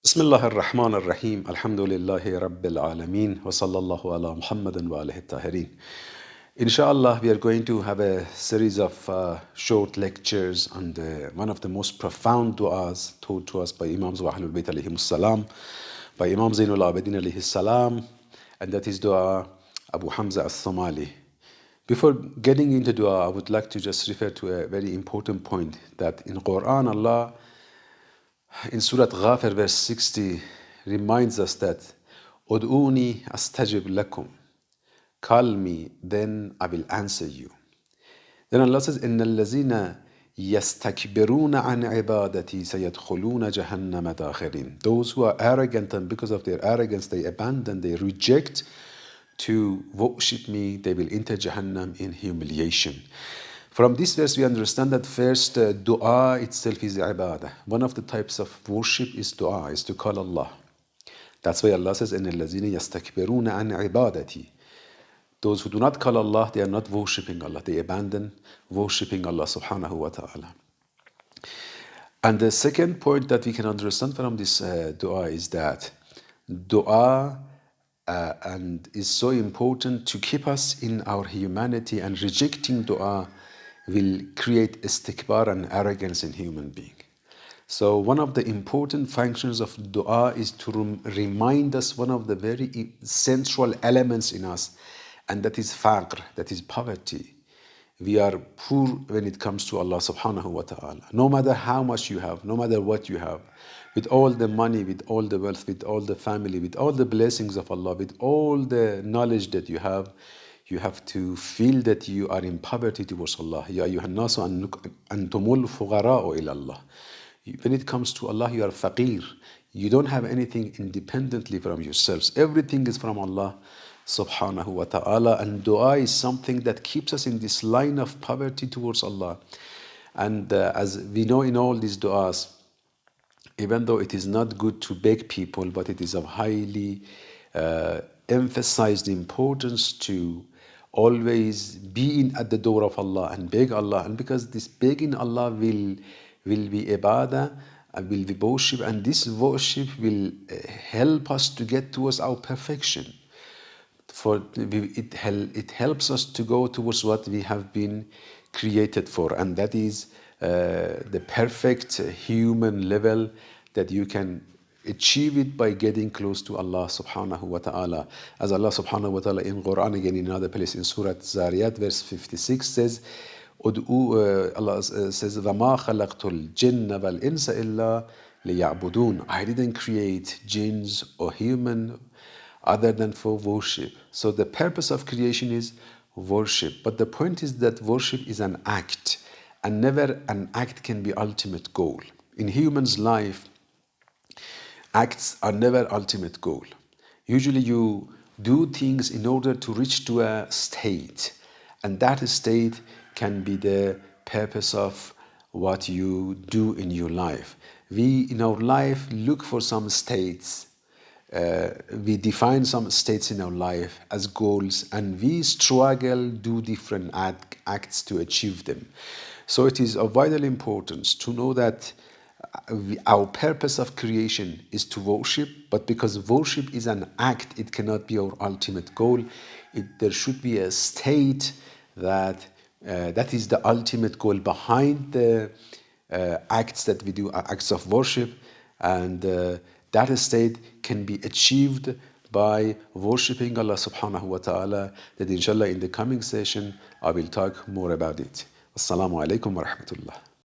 بسم الله الرحمن الرحيم الحمد لله رب العالمين وصلى الله على محمد وآله الطاهرين. Inshallah, we are going to have a series of short lectures on one of the most profound du'as taught to us by Imams wa Ahlul Bayt alayhimus salam, by Imam Zainul Abidin alayhis salam, and that is dua Abu Hamza Althumali. Before getting into dua, I would like to just refer to a very important point that in Quran, Allah in Surah Ghafir, verse 60, reminds us that Ud'uni astajib lakum. Call me, then I will answer you. Then Allah says, إِنَّ الَّذِينَ يَسْتَكْبِرُونَ عَنْ عِبَادَتِي سَيَدْخُلُونَ جَهَنَّمَ دَاخِرِينَ. Those who are arrogant, and because of their arrogance they abandon, they reject to worship me, they will enter Jahannam in humiliation. From this verse we understand that first dua itself is ibadah. One of the types of worship is dua, is to call Allah. That's why Allah says, إِنَّ الَّذِينَ يَسْتَكْبِرُونَ عَنْ عِبَادَتِي. Those who do not call Allah, they are not worshipping Allah. They abandon worshipping Allah subhanahu wa ta'ala. And the second point that we can understand from this dua is that dua and is so important to keep us in our humanity, and rejecting dua will create istikbar and arrogance in human being. So one of the important functions of dua is to remind us one of the very central elements in us, and that is faqr, that is poverty. We are poor when it comes to Allah subhanahu wa ta'ala. No matter how much you have, no matter what you have, with all the money, with all the wealth, with all the family, with all the blessings of Allah, with all the knowledge that you have to feel that you are in poverty towards Allah. Ya ayyuhan nasu antumul fughara'u ila Allah. When it comes to Allah, you are faqir. You don't have anything independently from yourselves. Everything is from Allah subhanahu wa ta'ala. And dua is something that keeps us in this line of poverty towards Allah. And as we know in all these du'as, even though it is not good to beg people, but it is of highly emphasized importance to always be at the door of Allah and beg Allah. And because this begging Allah will be ibadah, will be worship, and this worship will help us to get towards our perfection. It helps us to go towards what we have been created for, and that is the perfect human level that you can achieve it by getting close to Allah subhanahu wa ta'ala. As Allah subhanahu wa ta'ala in Quran, again in another place in Surah Zariyat verse 56 says, Allah says, وَمَا خَلَقْتُ الْجِنَّ وَالْإِنسَ إِلَّا لِيَعْبُدُونَ. I didn't create jinns or human other than for worship. So the purpose of creation is worship. But the point is that worship is an act, and never an act can be ultimate goal. In humans' life, acts are never ultimate goal. Usually you do things in order to reach to a state, and that state can be the purpose of what you do in your life. We in our life look for some states. We define some states in our life as goals, and we struggle, do different acts to achieve them. So it is of vital importance to know that our purpose of creation is to worship, but because worship is an act, it cannot be our ultimate goal. There should be a state that is the ultimate goal behind the acts that we do, acts of worship, and that state can be achieved by worshipping Allah subhanahu wa ta'ala. That inshallah in the coming session I will talk more about it. Assalamu alaikum wa rahmatullah.